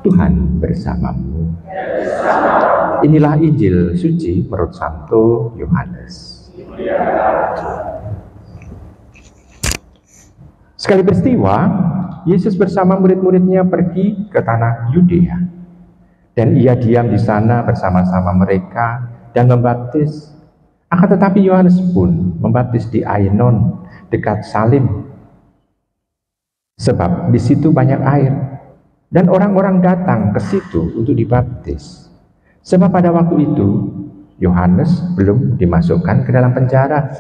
Tuhan bersamamu. Inilah Injil suci menurut Santo Yohanes. Sekali peristiwa, Yesus bersama murid-muridnya pergi ke tanah Yudea. Dan ia diam di sana bersama-sama mereka dan membaptis. Akan tetapi Yohanes pun membaptis di Ainon dekat Salim. Sebab di situ banyak air. Dan orang-orang datang ke situ untuk dibaptis. Sebab pada waktu itu, Yohanes belum dimasukkan ke dalam penjara.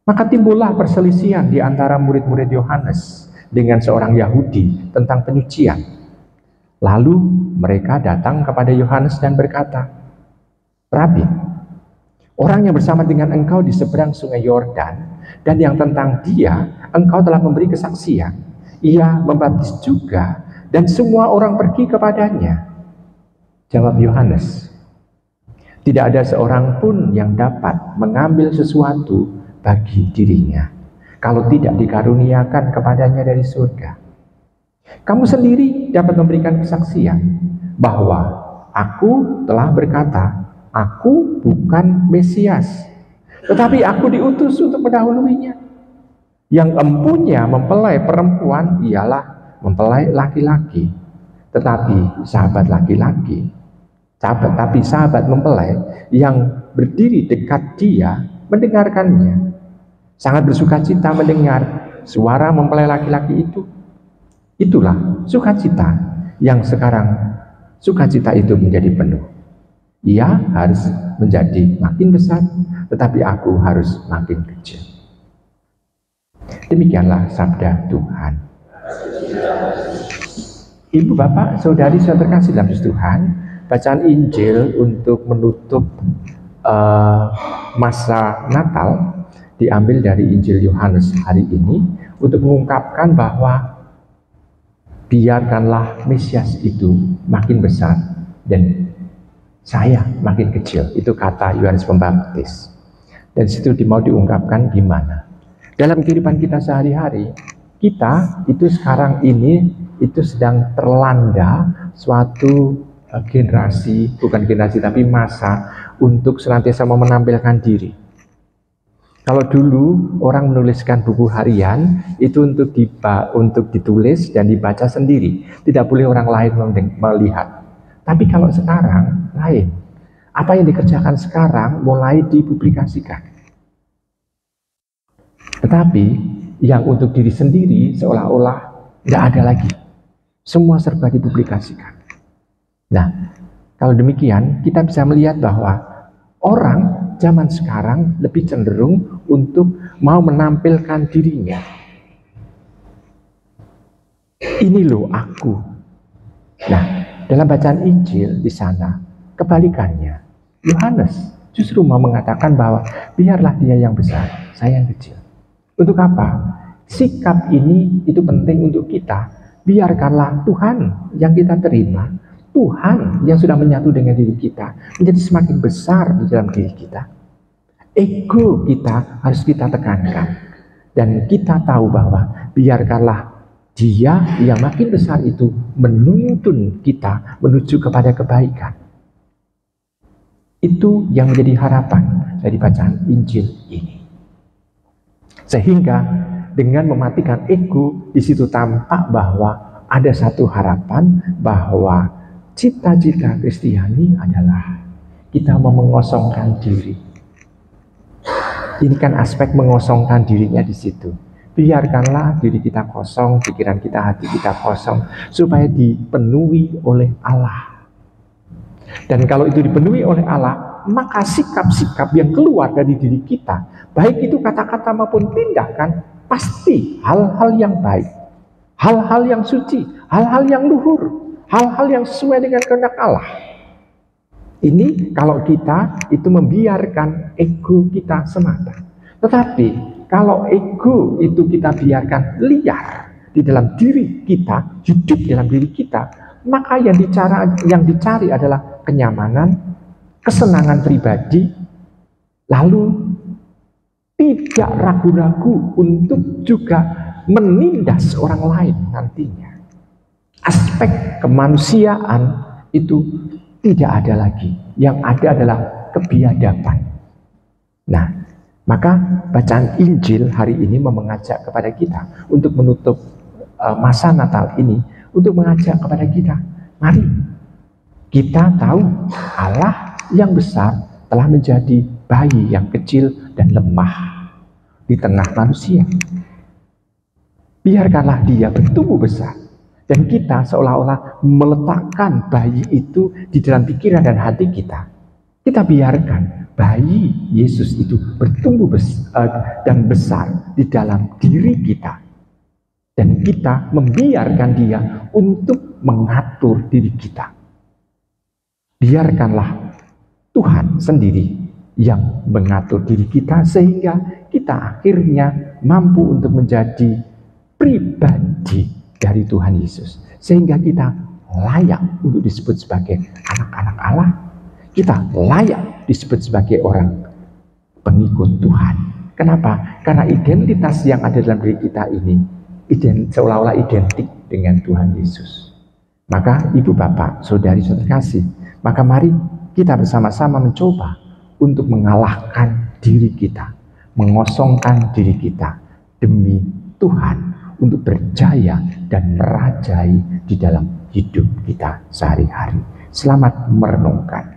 Maka timbullah perselisihan di antara murid-murid Yohanes dengan seorang Yahudi tentang penyucian. Lalu mereka datang kepada Yohanes dan berkata, "Rabi, orang yang bersama dengan engkau di seberang sungai Yordan, dan yang tentang dia engkau telah memberi kesaksian, ia membaptis juga, dan semua orang pergi kepadanya." Jawab Yohanes, "Tidak ada seorang pun yang dapat mengambil sesuatu bagi dirinya, kalau tidak dikaruniakan kepadanya dari surga. Kamu sendiri dapat memberikan kesaksian bahwa aku telah berkata, aku bukan Mesias, tetapi aku diutus untuk mendahuluinya. Yang empunya mempelai perempuan ialah mempelai laki-laki, tetapi sahabat mempelai yang berdiri dekat dia mendengarkannya. Sangat bersukacita mendengar suara mempelai laki-laki itu. Itulah sukacita yang sekarang sukacita itu menjadi penuh. Ia harus menjadi makin besar, tetapi aku harus makin kecil." Demikianlah sabda Tuhan. Ibu, bapak, saudari, saudara terkasih dalam Tuhan, bacaan Injil untuk menutup masa Natal diambil dari Injil Yohanes hari ini untuk mengungkapkan bahwa biarkanlah Mesias itu makin besar dan saya makin kecil. Itu kata Yohanes Pembaptis. Dan situ mau diungkapkan gimana? Dalam kehidupan kita sehari-hari, kita itu sekarang ini itu sedang terlanda suatu generasi, bukan generasi tapi masa untuk senantiasa mau menampilkan diri. Kalau dulu orang menuliskan buku harian itu untuk ditulis dan dibaca sendiri, tidak boleh orang lain melihat. Tapi kalau sekarang lain, apa yang dikerjakan sekarang mulai dipublikasikan. Tetapi yang untuk diri sendiri seolah-olah tidak ada lagi. Semua serba dipublikasikan. Nah, kalau demikian kita bisa melihat bahwa orang zaman sekarang lebih cenderung untuk mau menampilkan dirinya. Ini loh aku. Nah, dalam bacaan Injil di sana kebalikannya. Yohanes justru mau mengatakan bahwa biarlah dia yang besar, saya yang kecil. Untuk apa? Sikap ini itu penting untuk kita. Biarkanlah Tuhan yang kita terima, Tuhan yang sudah menyatu dengan diri kita, menjadi semakin besar di dalam diri kita. Ego kita harus kita tekankan. Dan kita tahu bahwa biarkanlah Dia yang makin besar itu menuntun kita menuju kepada kebaikan. Itu yang menjadi harapan dari bacaan Injil ini. Sehingga dengan mematikan ego, di situ tampak bahwa ada satu harapan bahwa cita-cita Kristiani adalah kita mau mengosongkan diri. Ini kan aspek mengosongkan dirinya di situ. Biarkanlah diri kita kosong, pikiran kita, hati kita kosong, supaya dipenuhi oleh Allah. Dan kalau itu dipenuhi oleh Allah, maka sikap-sikap yang keluar dari diri kita, baik itu kata-kata maupun tindakan, pasti hal-hal yang baik, hal-hal yang suci, hal-hal yang luhur, hal-hal yang sesuai dengan kehendak Allah. Ini kalau kita itu membiarkan ego kita semata. Tetapi kalau ego itu kita biarkan liar di dalam diri kita, hidup dalam diri kita, maka yang dicari adalah kenyamanan, kesenangan pribadi, lalu tidak ragu-ragu untuk juga menindas orang lain nantinya. aspek kemanusiaan itu tidak ada lagi. Yang ada adalah kebiadaban. Nah, maka bacaan Injil hari ini mengajak kepada kita untuk menutup masa Natal ini, untuk mengajak kepada kita, mari kita tahu Allah yang besar telah menjadi bayi yang kecil dan lemah di tengah manusia. Biarkanlah dia bertumbuh besar, dan kita seolah-olah meletakkan bayi itu di dalam pikiran dan hati kita. Kita biarkan bayi Yesus itu bertumbuh dan besar di dalam diri kita. Dan kita membiarkan dia untuk mengatur diri kita. Biarkanlah Tuhan sendiri yang mengatur diri kita, sehingga kita akhirnya mampu untuk menjadi pribadi dari Tuhan Yesus. Sehingga kita layak untuk disebut sebagai anak-anak Allah. Kita layak disebut sebagai orang pengikut Tuhan. Kenapa? Karena identitas yang ada dalam diri kita ini seolah-olah identik dengan Tuhan Yesus. Maka ibu bapak, saudari-saudari kasih, maka mari kita bersama-sama mencoba untuk mengalahkan diri kita, mengosongkan diri kita demi Tuhan, untuk berjaya dan merajai di dalam hidup kita sehari-hari. Selamat merenungkan.